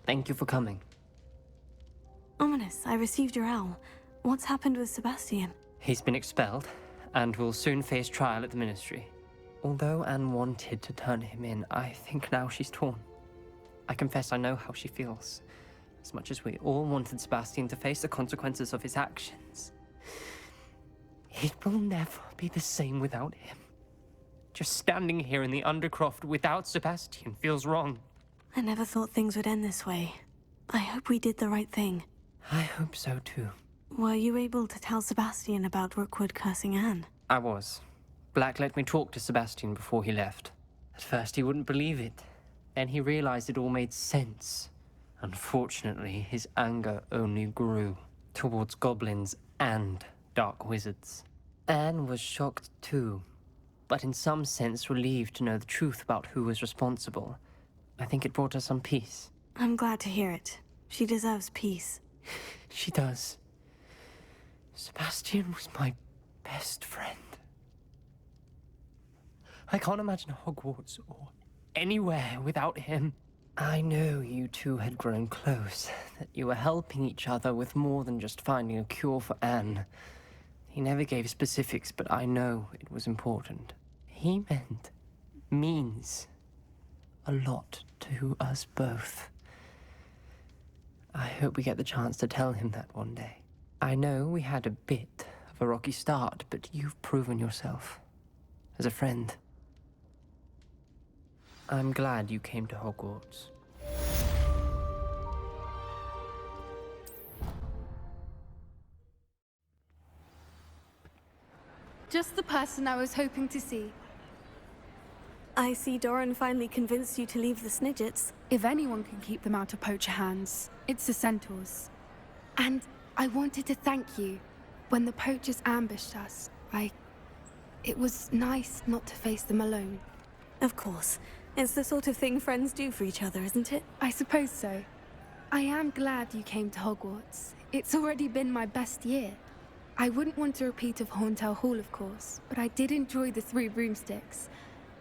Thank you for coming. Ominous, I received your owl. What's happened with Sebastian? He's been expelled, and will soon face trial at the Ministry. Although Anne wanted to turn him in, I think now she's torn. I confess I know how she feels. As much as we all wanted Sebastian to face the consequences of his actions, it will never be the same without him. Just standing here in the Undercroft without Sebastian feels wrong. I never thought things would end this way. I hope we did the right thing. I hope so too. Were you able to tell Sebastian about Rookwood cursing Anne? I was. Black let me talk to Sebastian before he left. At first he wouldn't believe it. Then he realized it all made sense. Unfortunately, his anger only grew towards goblins and dark wizards. Anne was shocked too, but in some sense relieved to know the truth about who was responsible. I think it brought her some peace. I'm glad to hear it. She deserves peace. She does. Sebastian was my best friend. I can't imagine Hogwarts or anywhere without him. I know you two had grown close, that you were helping each other with more than just finding a cure for Anne. He never gave specifics, but I know it was important. He means a lot to us both. I hope we get the chance to tell him that one day. I know we had a bit of a rocky start, but you've proven yourself as a friend. I'm glad you came to Hogwarts. Just the person I was hoping to see. I see Doran finally convinced you to leave the Snidgets. If anyone can keep them out of poacher hands, it's the centaurs. And I wanted to thank you. When the poachers ambushed us, it was nice not to face them alone. Of course. It's the sort of thing friends do for each other, isn't it? I suppose so. I am glad you came to Hogwarts. It's already been my best year. I wouldn't want a repeat of Horntail Hall, of course, but I did enjoy the Three Broomsticks.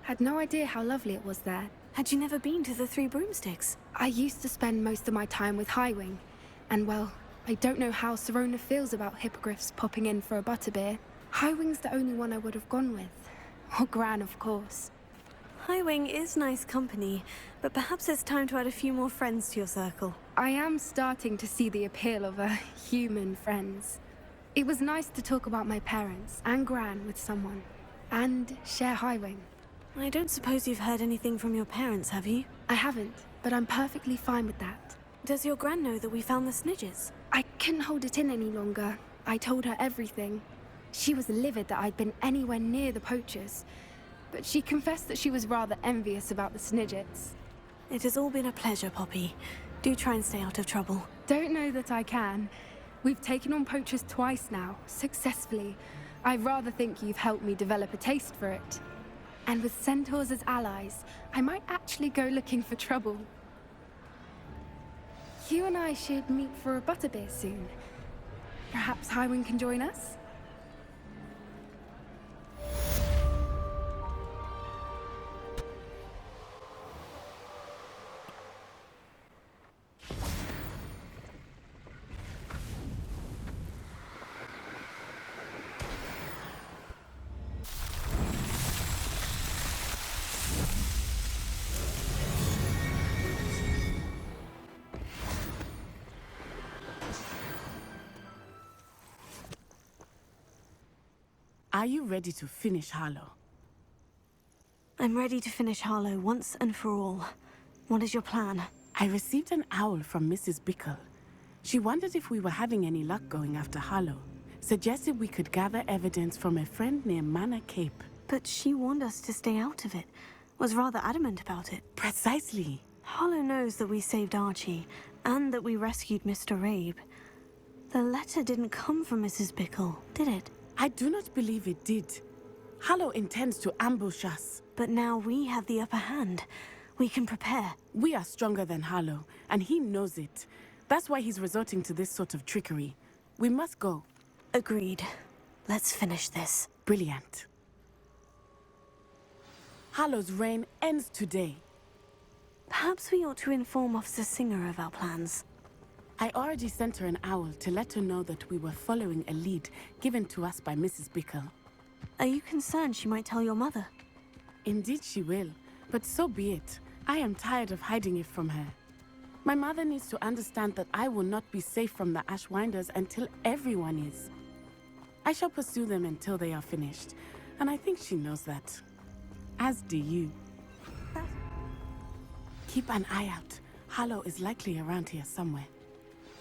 Had no idea how lovely it was there. Had you never been to the Three Broomsticks? I used to spend most of my time with Highwing, and well, I don't know how Serona feels about hippogriffs popping in for a butterbeer. Highwing's the only one I would have gone with. Or Gran, of course. Highwing is nice company, but perhaps it's time to add a few more friends to your circle. I am starting to see the appeal of human friends. It was nice to talk about my parents and Gran with someone, and share Highwing. I don't suppose you've heard anything from your parents, have you? I haven't, but I'm perfectly fine with that. Does your Gran know that we found the Snidgets? I couldn't hold it in any longer. I told her everything. She was livid that I'd been anywhere near the poachers, but she confessed that she was rather envious about the Snidgets. It has all been a pleasure, Poppy. Do try and stay out of trouble. Don't know that I can. We've taken on poachers twice now, successfully. I rather think you've helped me develop a taste for it. And with centaurs as allies, I might actually go looking for trouble. You and I should meet for a butterbeer soon. Perhaps Highwing can join us? Are you ready to finish Harlow? I'm ready to finish Harlow once and for all. What is your plan? I received an owl from Mrs. Bickle. She wondered if we were having any luck going after Harlow. Suggested we could gather evidence from a friend near Manor Cape. But she warned us to stay out of it. Was rather adamant about it. Precisely. Harlow knows that we saved Archie, and that we rescued Mr. Rabe. The letter didn't come from Mrs. Bickle, did it? I do not believe it did. Harlow intends to ambush us. But now we have the upper hand. We can prepare. We are stronger than Harlow, and he knows it. That's why he's resorting to this sort of trickery. We must go. Agreed. Let's finish this. Brilliant. Harlow's reign ends today. Perhaps we ought to inform Officer Singer of our plans. I already sent her an owl to let her know that we were following a lead given to us by Mrs. Bickle. Are you concerned she might tell your mother? Indeed she will, but so be it. I am tired of hiding it from her. My mother needs to understand that I will not be safe from the Ashwinders until everyone is. I shall pursue them until they are finished, and I think she knows that. As do you. Keep an eye out. Harlow is likely around here somewhere.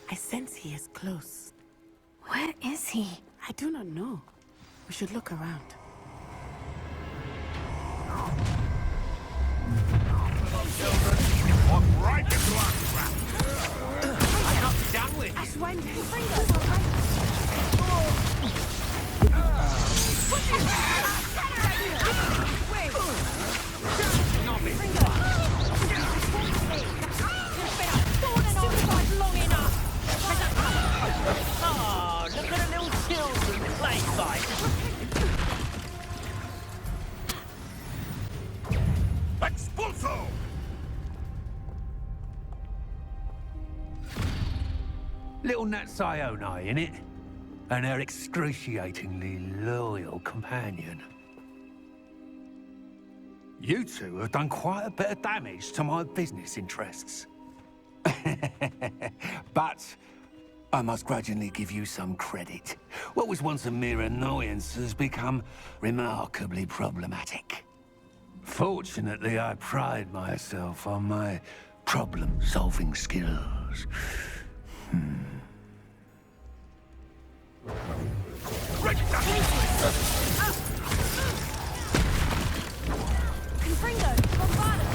I sense he is close. Where is he? I do not know. We should look around. Look at the little children play fight. Expulso! Little Nat Sione, innit? And her excruciatingly loyal companion. You two have done quite a bit of damage to my business interests. But I must grudgingly give you some credit. What was once a mere annoyance has become remarkably problematic. Fortunately, I pride myself on my problem-solving skills. Confringo, Bombarda!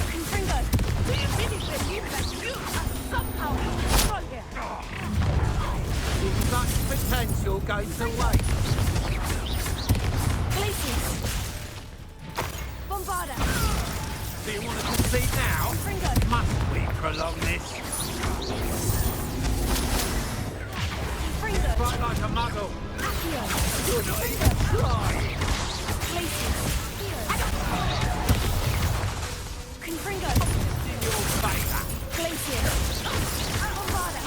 Confringo, do you really believe that you are somehow in control here? Such potential goes to waste. Glacius! Bombarda! Do you want to concede now? Confringo! Must we prolong this? Confringo! Fight like a muggle. Accio! You're not even trying. Glacius! Confringo! In your favour. Glacius! Bombarda!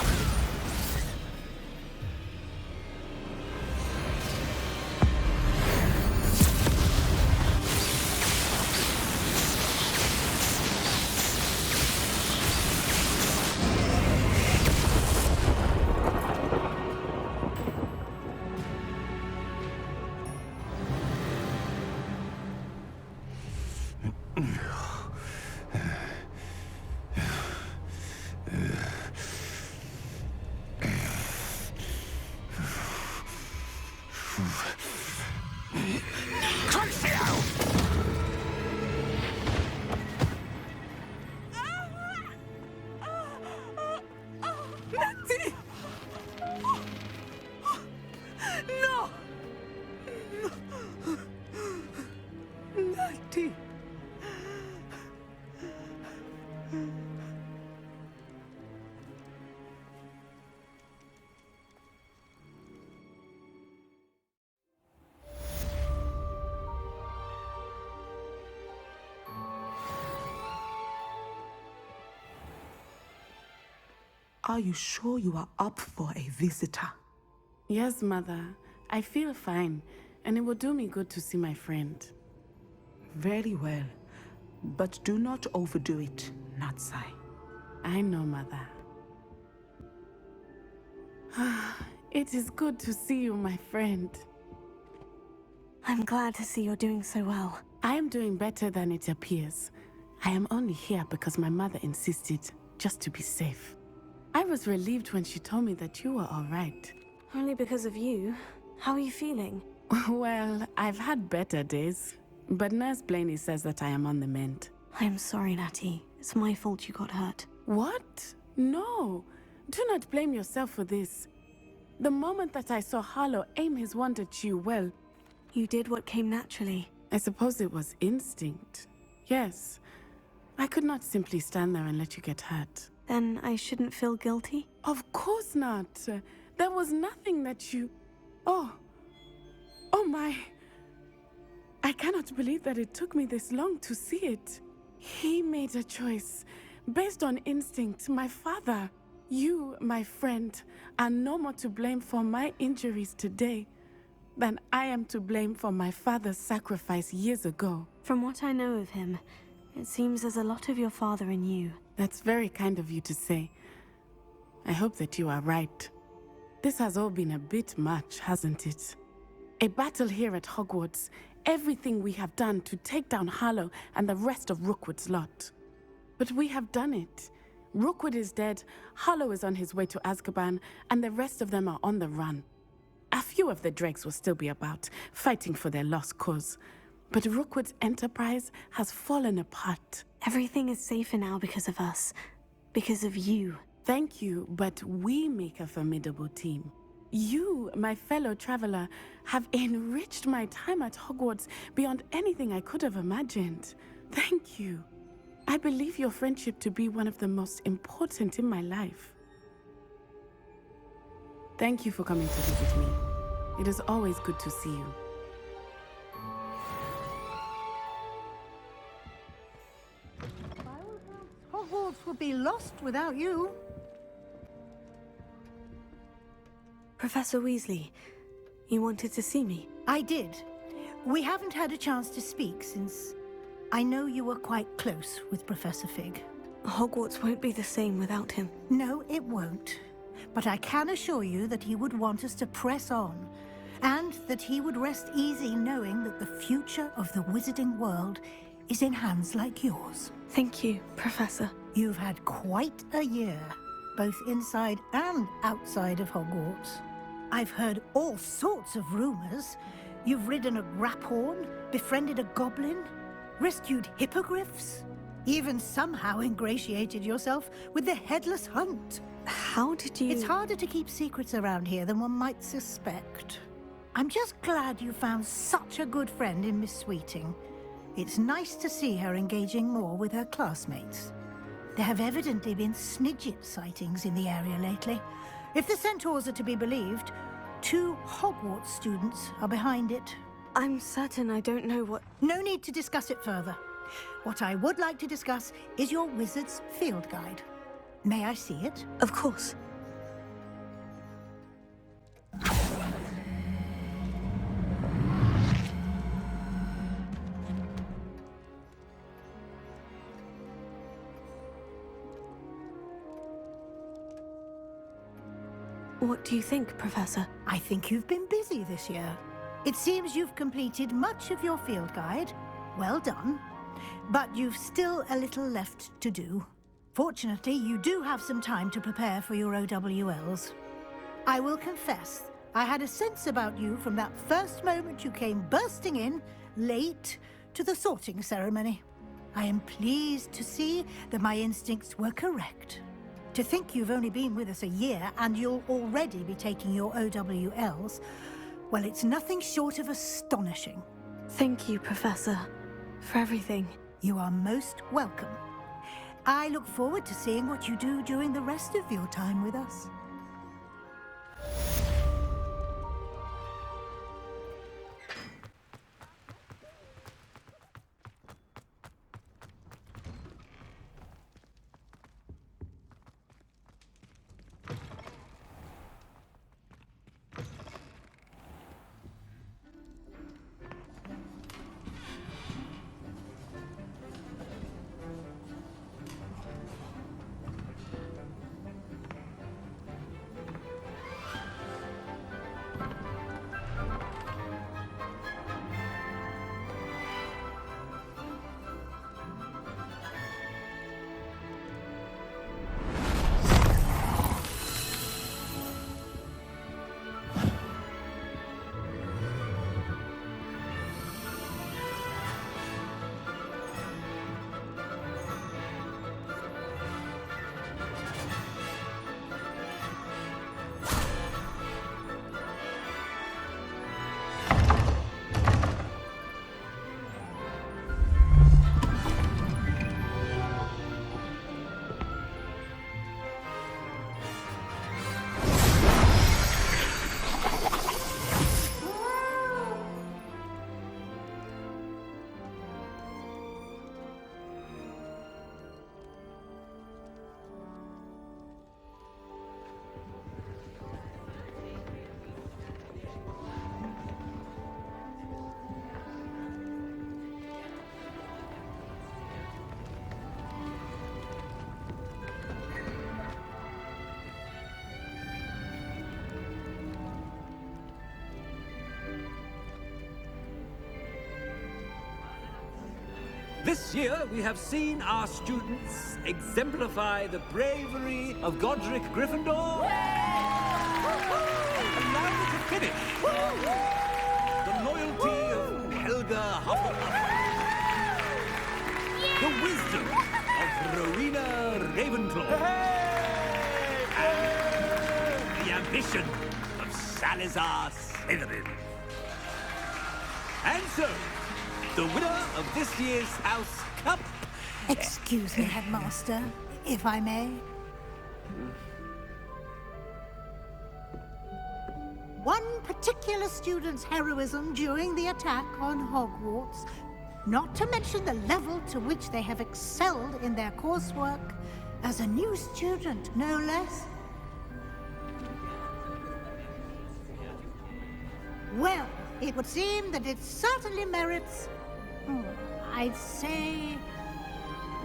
Are you sure you are up for a visitor? Yes, Mother. I feel fine, and it will do me good to see my friend. Very well. But do not overdo it, Natsai. I know, Mother. It is good to see you, my friend. I'm glad to see you're doing so well. I am doing better than it appears. I am only here because my mother insisted, just to be safe. I was relieved when she told me that you were all right. Only because of you. How are you feeling? Well, I've had better days, but Nurse Blaney says that I am on the mend. I am sorry, Natty. It's my fault you got hurt. What? No. Do not blame yourself for this. The moment that I saw Harlow aim his wand at you, well... You did what came naturally. I suppose it was instinct. Yes. I could not simply stand there and let you get hurt. Then I shouldn't feel guilty? Of course not. There was nothing that you... Oh. Oh my... I cannot believe that it took me this long to see it. He made a choice based on instinct, my father. You, my friend, are no more to blame for my injuries today than I am to blame for my father's sacrifice years ago. From what I know of him, it seems there's a lot of your father in you. That's very kind of you to say. I hope that you are right. This has all been a bit much, hasn't it? A battle here at Hogwarts, everything we have done to take down Harlow and the rest of Rookwood's lot. But we have done it. Rookwood is dead, Harlow is on his way to Azkaban, and the rest of them are on the run. A few of the dregs will still be about, fighting for their lost cause. But Rookwood's enterprise has fallen apart. Everything is safer now because of us. Because of you. Thank you, but we make a formidable team. You, my fellow traveler, have enriched my time at Hogwarts beyond anything I could have imagined. Thank you. I believe your friendship to be one of the most important in my life. Thank you for coming to visit me. It is always good to see you. Hogwarts would be lost without you. Professor Weasley, you wanted to see me? I did. We haven't had a chance to speak since I know you were quite close with Professor Fig. Hogwarts won't be the same without him. No, it won't. But I can assure you that he would want us to press on, and that he would rest easy knowing that the future of the wizarding world is in hands like yours. Thank you, Professor. You've had quite a year, both inside and outside of Hogwarts. I've heard all sorts of rumors. You've ridden a graphorn, befriended a goblin, rescued hippogriffs, even somehow ingratiated yourself with the Headless Hunt. How did you... It's harder to keep secrets around here than one might suspect. I'm just glad you found such a good friend in Miss Sweeting. It's nice to see her engaging more with her classmates. There have evidently been Snidget sightings in the area lately. If the centaurs are to be believed, 2 Hogwarts students are behind it. I'm certain I don't know what... No need to discuss it further. What I would like to discuss is your wizard's field guide. May I see it? Of course. What do you think, Professor? I think you've been busy this year. It seems you've completed much of your field guide. Well done. But you've still a little left to do. Fortunately, you do have some time to prepare for your OWLs. I will confess, I had a sense about you from that first moment you came bursting in, late, to the sorting ceremony. I am pleased to see that my instincts were correct. To think you've only been with us a year and you'll already be taking your OWLs, well, it's nothing short of astonishing. Thank you, Professor, for everything. You are most welcome. I look forward to seeing what you do during the rest of your time with us. This year, we have seen our students exemplify the bravery of Godric Gryffindor. And now to finish, the loyalty of Helga Hufflepuff. The wisdom of Rowena Ravenclaw. And the ambition of Salazar Slytherin. And so, the winner of this year's House Cup... Excuse me, Headmaster, if I may. One particular student's heroism during the attack on Hogwarts, not to mention the level to which they have excelled in their coursework, as a new student, no less. Well, it would seem that it certainly merits, I'd say,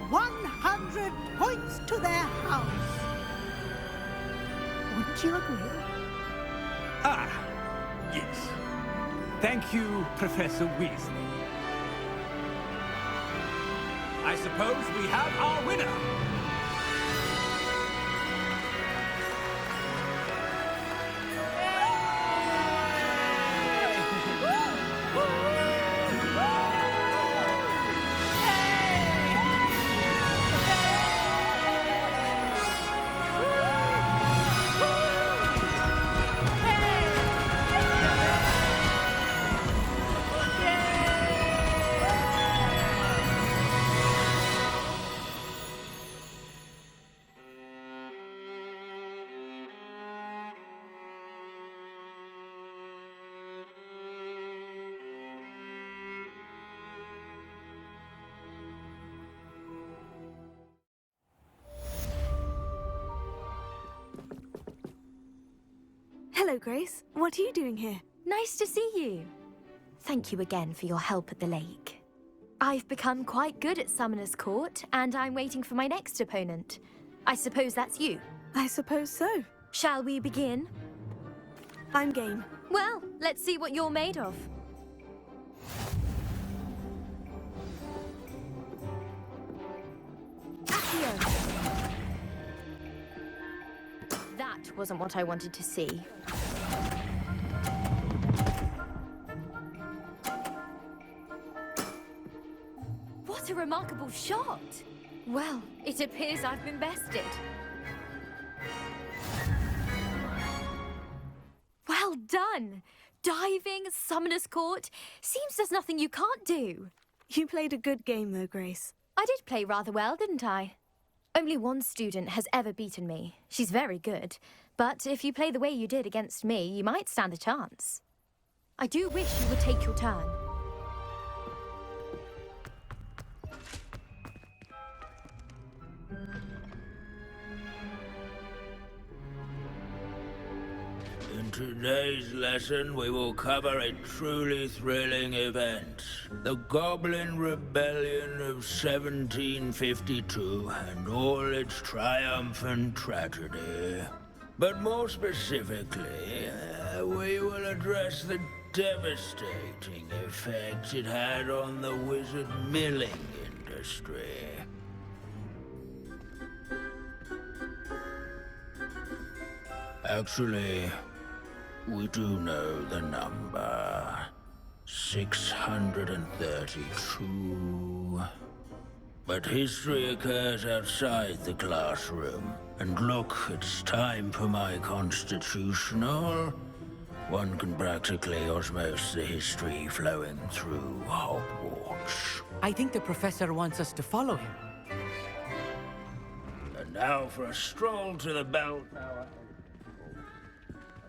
100 points to their house. Wouldn't you agree? Ah, yes. Thank you, Professor Weasley. I suppose we have our winner. Hello, Grace. What are you doing here? Nice to see you. Thank you again for your help at the lake. I've become quite good at Summoner's Court, and I'm waiting for my next opponent. I suppose that's you. I suppose so. Shall we begin? I'm game. Well, let's see what you're made of. Accio! That wasn't what I wanted to see. What a remarkable shot! Well, it appears I've been bested. Well done! Diving, Summoner's Court. Seems there's nothing you can't do. You played a good game, though, Grace. I did play rather well, didn't I? Only one student has ever beaten me. She's very good. But if you play the way you did against me, you might stand a chance. I do wish you would take your turn. In today's lesson, we will cover a truly thrilling event. The Goblin Rebellion of 1752 and all its triumphant tragedy. But more specifically, we will address the devastating effects it had on the wizard milling industry. Actually, we do know the number. 632. But history occurs outside the classroom. And look, it's time for my constitutional. One can practically osmose the history flowing through Hogwarts. I think the professor wants us to follow him. And now for a stroll to the bell tower.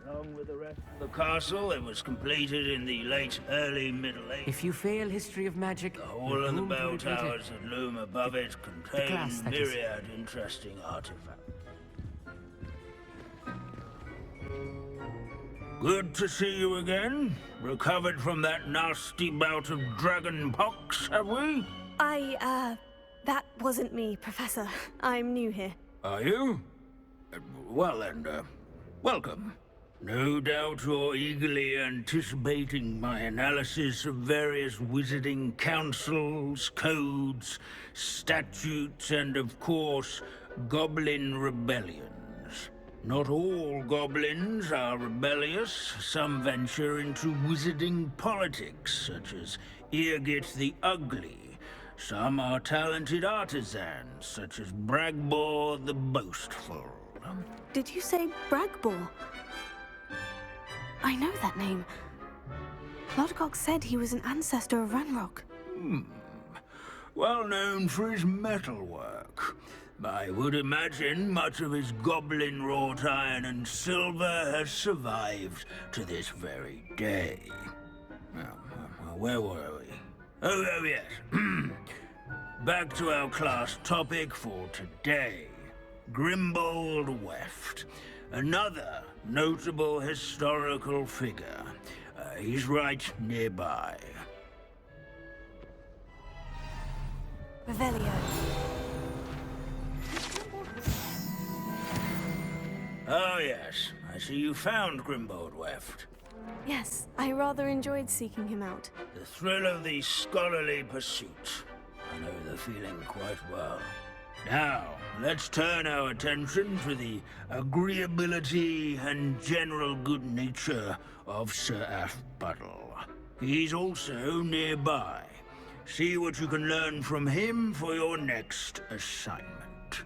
Along with the rest of the castle, it was completed in the late early Middle Ages. If you fail history of magic, The hall and the bell towers that loom above it contain glass, that is. myriad interesting artifacts. Good to see you again. Recovered from that nasty bout of dragon pox, have we? That wasn't me, Professor. I'm new here. Are you? Well then, welcome. No doubt you're eagerly anticipating my analysis of various wizarding councils, codes, statutes, and of course, goblin rebellions. Not all goblins are rebellious. Some venture into wizarding politics, such as Irgit the Ugly. Some are talented artisans, such as Bragbor the Boastful. Did you say Bragbor? I know that name. Lodgok said he was an ancestor of Ranrock. Well known for his metalwork. I would imagine much of his goblin-wrought iron and silver has survived to this very day. Where were we? Oh yes. Back to our class topic for today. Grimbold Weft. Another notable historical figure. He's right nearby. Revelio. Oh yes, I see you found Grimbold Weft. Yes, I rather enjoyed seeking him out. The thrill of the scholarly pursuit. I know the feeling quite well. Now, let's turn our attention to the agreeability and general good nature of Sir Afbuttle. He's also nearby. See what you can learn from him for your next assignment.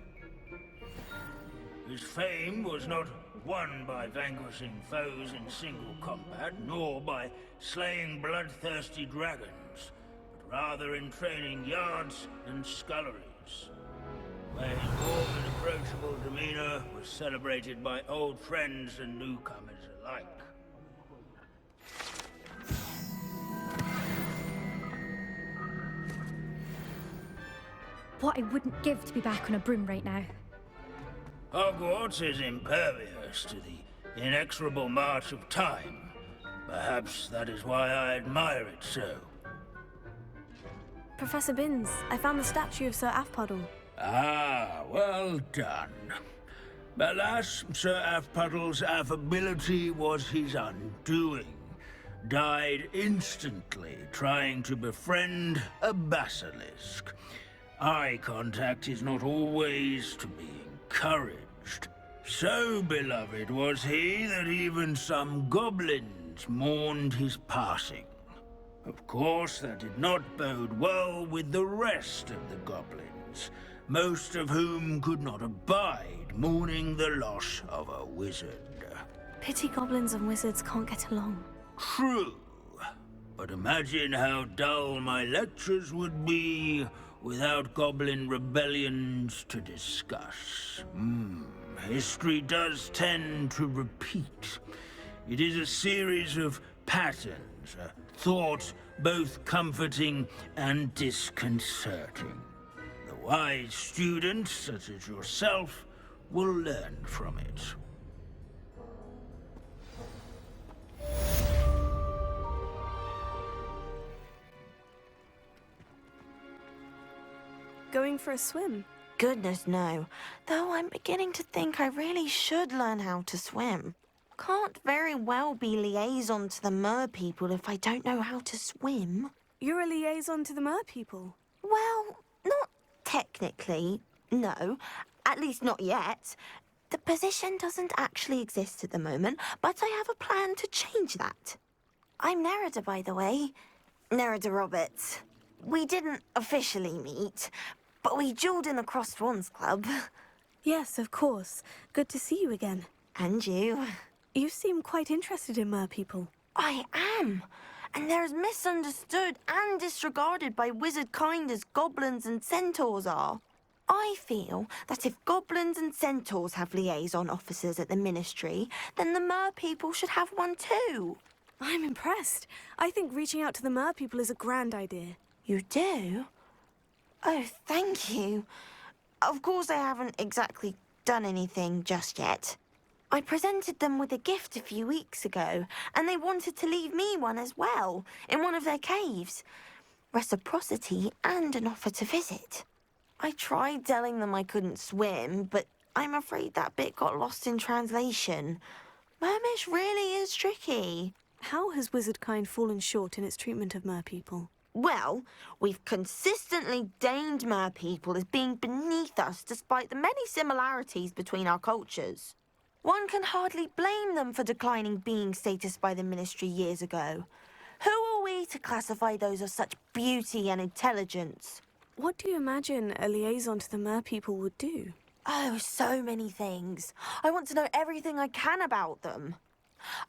His fame was not won by vanquishing foes in single combat, nor by slaying bloodthirsty dragons, but rather in training yards and sculleries, where his warm and approachable demeanor was celebrated by old friends and newcomers alike. What I wouldn't give to be back on a broom right now. Hogwarts is impervious to the inexorable march of time. Perhaps that is why I admire it so. Professor Binns, I found the statue of Sir Afpuddle. Ah, well done. Alas, Sir Afpuddle's affability was his undoing. Died instantly trying to befriend a basilisk. Eye contact is not always to be encouraged. So beloved was he that even some goblins mourned his passing. Of course, that did not bode well with the rest of the goblins, most of whom could not abide mourning the loss of a wizard. Pity goblins and wizards can't get along. True, but imagine how dull my lectures would be without goblin rebellions to discuss. History does tend to repeat. It is a series of patterns, a thought both comforting and disconcerting. The wise student, such as yourself, will learn from it. Going for a swim? Goodness, no. Though I'm beginning to think I really should learn how to swim. Can't very well be liaison to the Mer people if I don't know how to swim. You're a liaison to the Mer people? Well, not technically, no. At least not yet. The position doesn't actually exist at the moment, but I have a plan to change that. I'm Nerida, by the way. Nerida Roberts. We didn't officially meet, but we duelled in the Crossed Wands Club. Yes, of course. Good to see you again. And you. You seem quite interested in Mer people. I am. And they're as misunderstood and disregarded by wizard kind as goblins and centaurs are. I feel that if goblins and centaurs have liaison officers at the Ministry, then the Mer people should have one too. I'm impressed. I think reaching out to the Mer people is a grand idea. You do? Oh, thank you. Of course I haven't exactly done anything just yet. I presented them with a gift a few weeks ago, and they wanted to leave me one as well, in one of their caves. Reciprocity and an offer to visit. I tried telling them I couldn't swim, but I'm afraid that bit got lost in translation. Mermish really is tricky. How has wizardkind fallen short in its treatment of merpeople? Well, we've consistently deemed merpeople as being beneath us despite the many similarities between our cultures. One can hardly blame them for declining being status by the Ministry years ago. Who are we to classify those of such beauty and intelligence? What do you imagine a liaison to the merpeople would do? Oh, so many things. I want to know everything I can about them.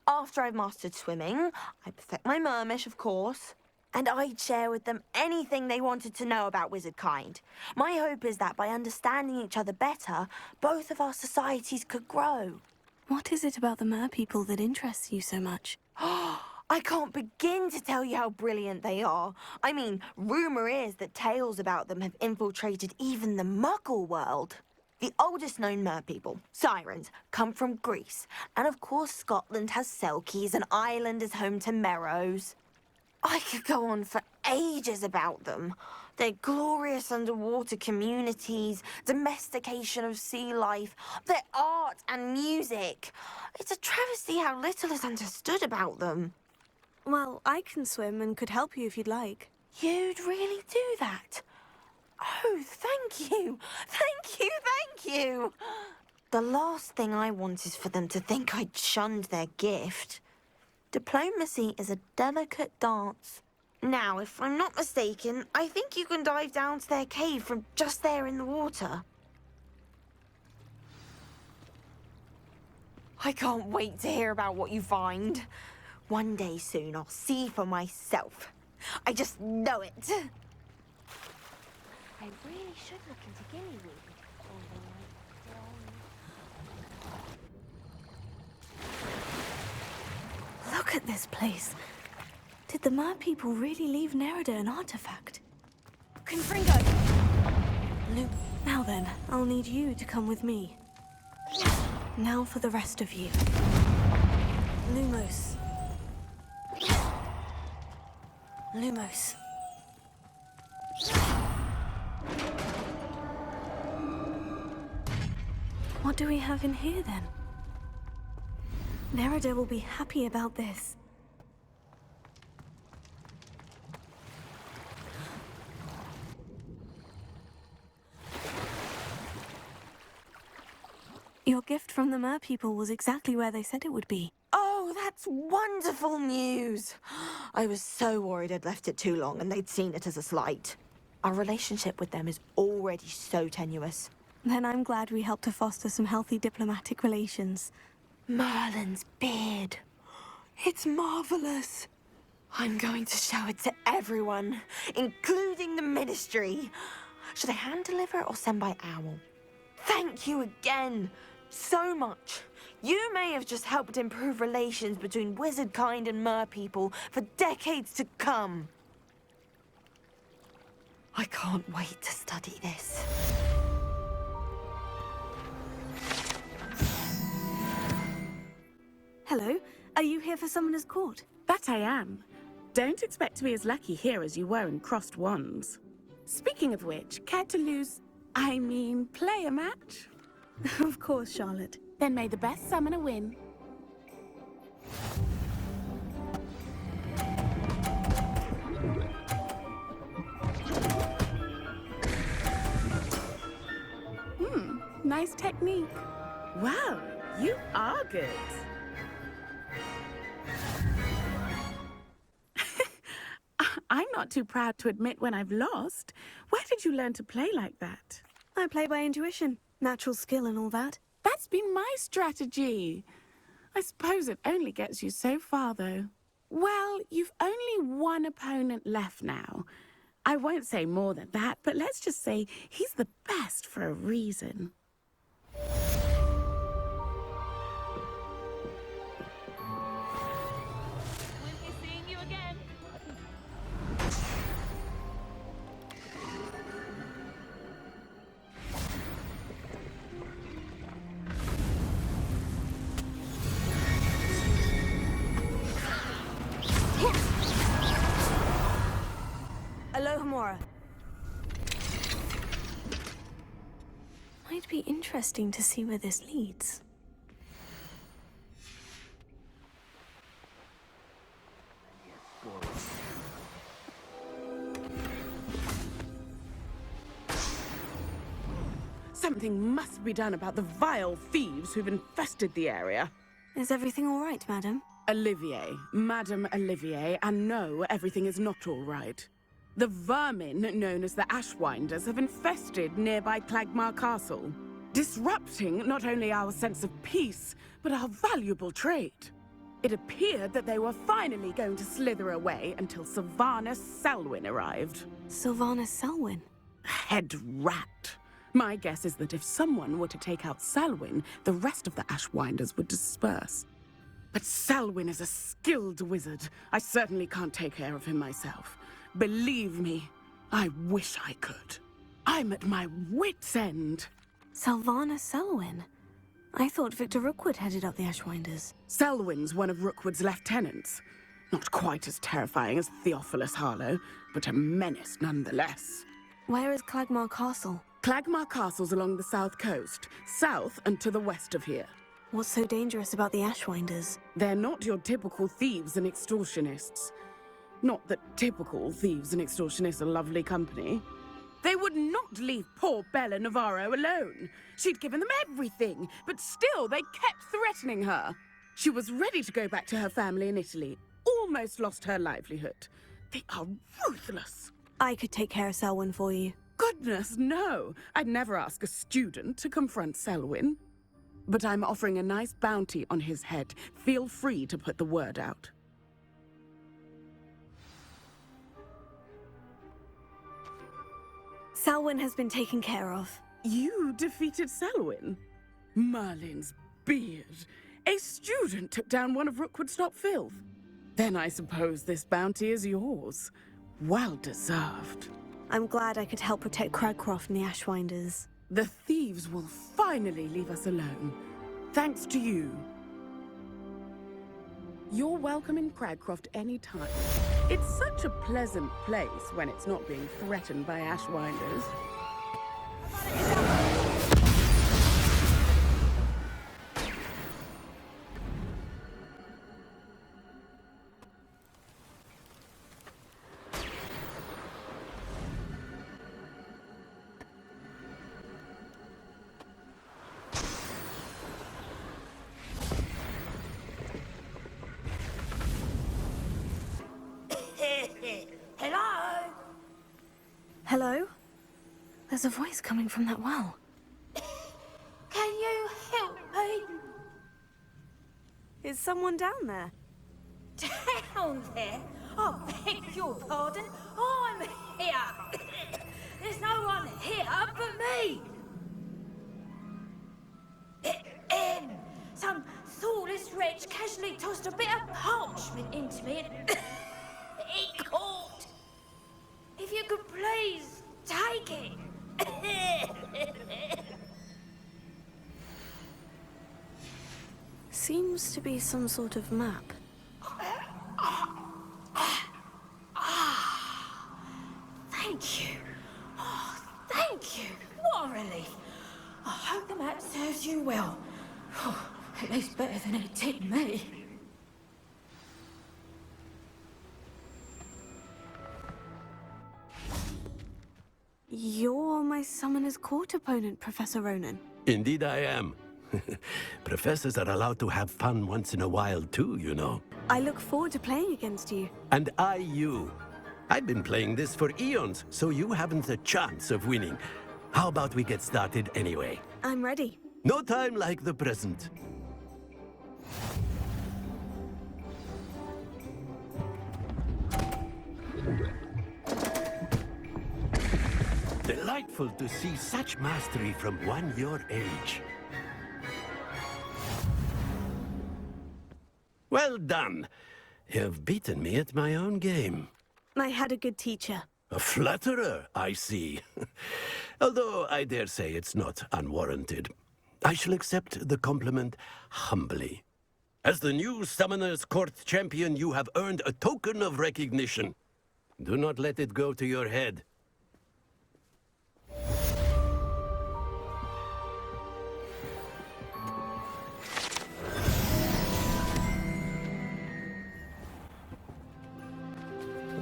After I've mastered swimming, I perfect my mermish, of course, and I'd share with them anything they wanted to know about wizardkind. My hope is that by understanding each other better, both of our societies could grow. What is it about the merpeople that interests you so much? I can't begin to tell you how brilliant they are. I mean, rumour is that tales about them have infiltrated even the Muggle world. The oldest known merpeople, sirens, come from Greece. And of course Scotland has Selkies and Ireland is home to Merrows. I could go on for ages about them. Their glorious underwater communities, domestication of sea life, their art and music. It's a travesty how little is understood about them. Well, I can swim and could help you if you'd like. You'd really do that? Oh, thank you. Thank you, thank you. The last thing I want is for them to think I'd shunned their gift. Diplomacy is a delicate dance. Now, if I'm not mistaken, I think you can dive down to their cave from just there in the water. I can't wait to hear about what you find. One day soon, I'll see for myself. I just know it. I really should look into Gillyweed. Look at this place. Did the merpeople really leave Nerida an artifact? Confringo! Now then, I'll need you to come with me. Now for the rest of you. Lumos. Lumos. What do we have in here, then? Nerida will be happy about this. Your gift from the merpeople was exactly where they said it would be. Oh, that's wonderful news. I was so worried I'd left it too long and they'd seen it as a slight. Our relationship with them is already so tenuous. Then I'm glad we helped to foster some healthy diplomatic relations. Merlin's beard. It's marvelous. I'm going to show it to everyone, including the Ministry. Should I hand deliver it or send by owl? Thank you again. So much. You may have just helped improve relations between wizardkind and merpeople for decades to come. I can't wait to study this. Hello, are you here for Summoner's Court? That I am. Don't expect to be as lucky here as you were in Crossed Wands. Speaking of which, care to play a match? Of course, Charlotte. Then may the best summoner win. Nice technique. Wow, you are good. I'm not too proud to admit when I've lost. Where did you learn to play like that? I play by intuition, natural skill and all that. That's been my strategy. I suppose it only gets you so far, though. Well, you've only one opponent left now. I won't say more than that, but let's just say he's the best for a reason. Alohomora. Might be interesting to see where this leads. Something must be done about the vile thieves who've infested the area. Is everything all right, madam? Olivier, Madame Olivier, and no, everything is not all right. The vermin known as the Ashwinders have infested nearby Clagmar Castle, disrupting not only our sense of peace, but our valuable trade. It appeared that they were finally going to slither away until Sylvanus Selwyn arrived. Sylvanus Selwyn? Head rat. My guess is that if someone were to take out Selwyn, the rest of the Ashwinders would disperse. But Selwyn is a skilled wizard. I certainly can't take care of him myself. Believe me, I wish I could. I'm at my wit's end. Sylvanus Selwyn? I thought Victor Rookwood headed up the Ashwinders. Selwyn's one of Rookwood's lieutenants. Not quite as terrifying as Theophilus Harlow, but a menace nonetheless. Where is Clagmar Castle? Clagmar Castle's along the south coast, south and to the west of here. What's so dangerous about the Ashwinders? They're not your typical thieves and extortionists. Not that typical thieves and extortionists are lovely company. They would not leave poor Bella Navarro alone. She'd given them everything, but still they kept threatening her. She was ready to go back to her family in Italy, almost lost her livelihood. They are ruthless. I could take care of Selwyn for you. Goodness, no. I'd never ask a student to confront Selwyn. But I'm offering a nice bounty on his head. Feel free to put the word out. Selwyn has been taken care of. You defeated Selwyn? Merlin's beard. A student took down one of Rookwood's top filth. Then I suppose this bounty is yours. Well deserved. I'm glad I could help protect Cragcroft from the Ashwinders. The thieves will finally leave us alone. Thanks to you. You're welcome in Cragcroft any time. It's such a pleasant place when it's not being threatened by Ashwinders. Hello? Hello? There's a voice coming from that well. Can you help me? Is someone down there? Down there? Oh, beg your pardon. I'm here. There's no one here but me. Some thoughtless wretch casually tossed a bit of parchment into me and it caught. If you could please take it. Seems to be some sort of map. Thank you. Oh, thank you. What a relief. I hope the map serves you well. Oh, at least better than it did me. You're my Summoner's Court opponent, Professor Ronan. Indeed I am. Professors are allowed to have fun once in a while too, you know. I look forward to playing against you. And I you. I've been playing this for eons, so you haven't a chance of winning. How about we get started anyway? I'm ready. No time like the present. Delightful to see such mastery from one your age. Well done. You've beaten me at my own game. I had a good teacher. A flatterer, I see. Although I dare say it's not unwarranted. I shall accept the compliment humbly. As the new Summoner's Court champion, you have earned a token of recognition. Do not let it go to your head.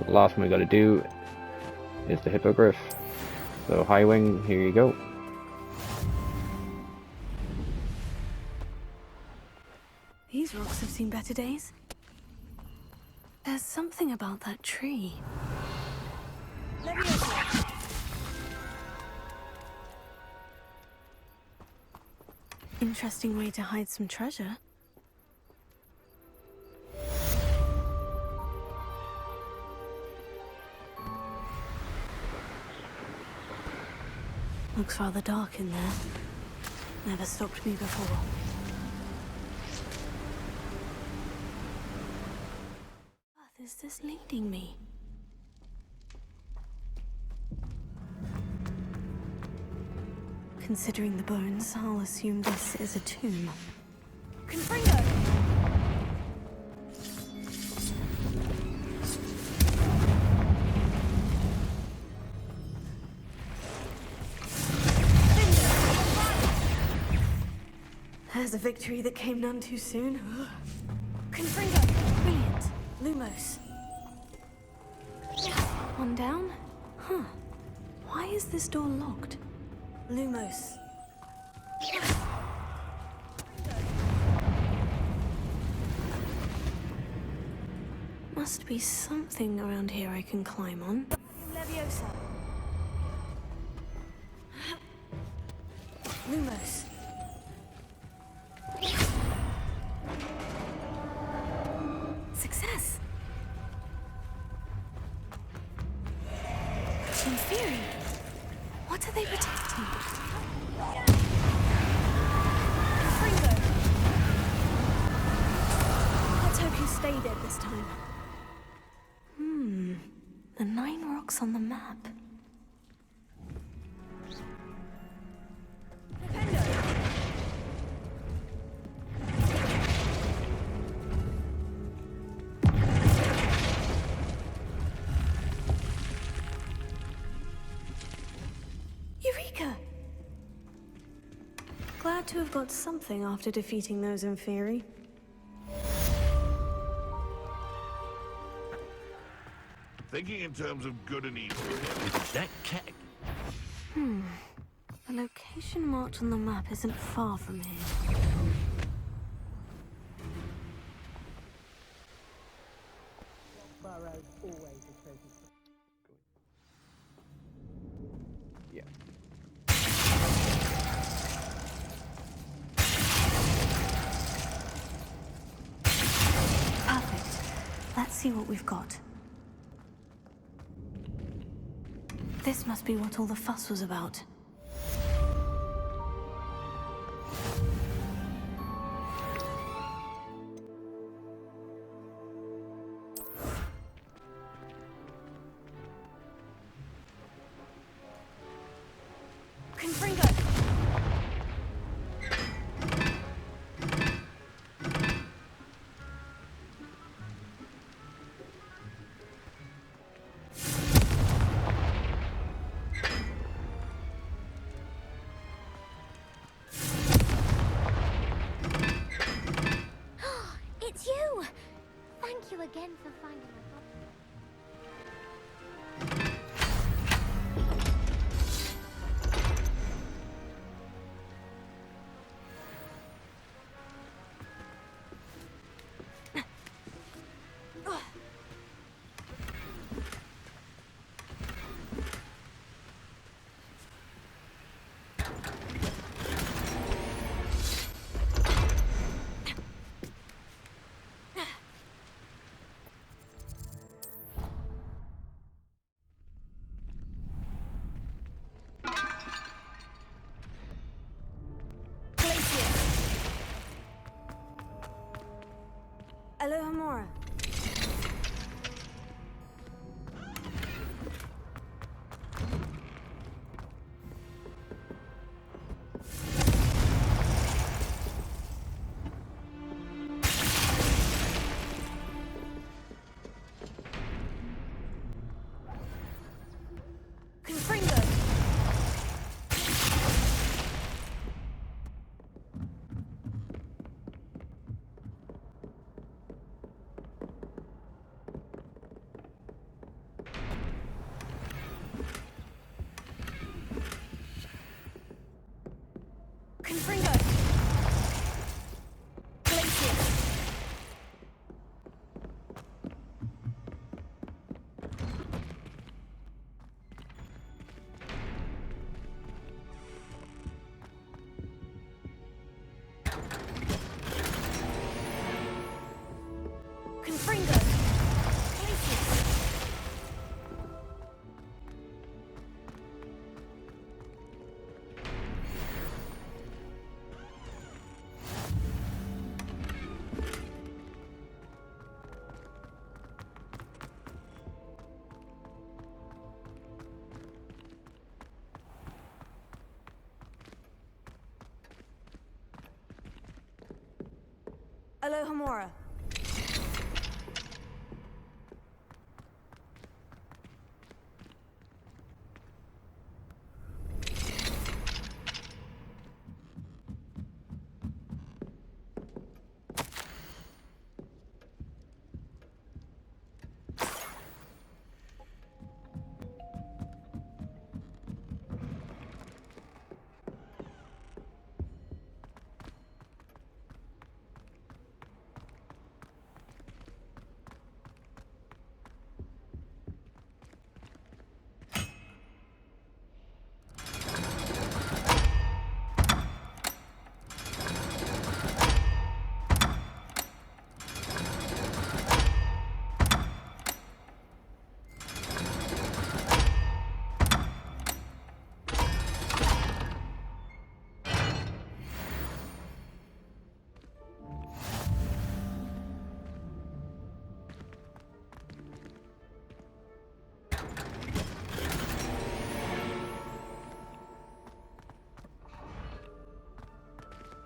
The last one we gotta do is the hippogriff. So high wing, here you go. These rocks have seen better days. There's something about that tree. Interesting way to hide some treasure. Looks rather dark in there. Never stopped me before. Where is this leading me? Considering the bones, I'll assume this is a tomb. Confringo! There's a victory that came none too soon. Confringo! Brilliant. Lumos. One down? Huh. Why is this door locked? Lumos. Must be something around here I can climb on. Leviosa. Lumos. Success. In theory, what are they protecting? Fringo. Let's hope you stay dead this time. The 9 rocks on the map. Eureka! Glad to have got something after defeating those in theory. Thinking in terms of good and evil. That cat. The location marked on the map isn't far from here. Yeah. Perfect. Let's see what we've got. This must be what all the fuss was about. Confringo! It's you! Thank you again for finding my Alohomora. Confringo. Confringo. Glacius. Alohomora.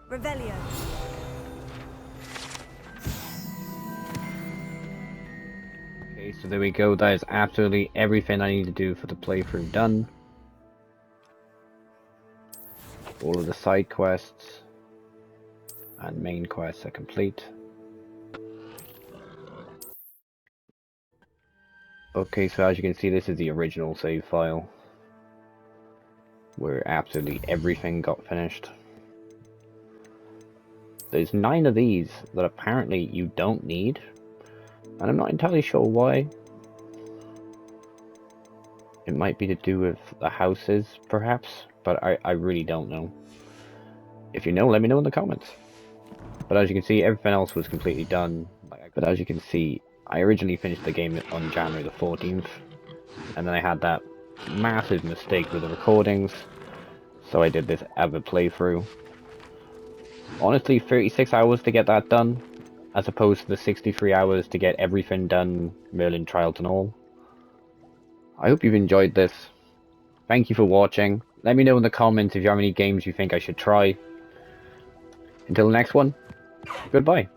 Revelio. Okay, so there we go. That is absolutely everything I need to do for the playthrough done. All of the side quests and main quests are complete. Okay, so as you can see, this is the original save file, where absolutely everything got finished. There's 9 of these that apparently you don't need, and I'm not entirely sure why. It might be to do with the houses, perhaps, but I really don't know. If you know, let me know in the comments. But as you can see, everything else was completely done. But as you can see, I originally finished the game on January the 14th, and then I had that massive mistake with the recordings, so I did this other playthrough. Honestly, 36 hours to get that done, as opposed to the 63 hours to get everything done, Merlin trials and all. I hope you've enjoyed this. Thank you for watching. Let me know in the comments if you have any games you think I should try. Until the next one, goodbye.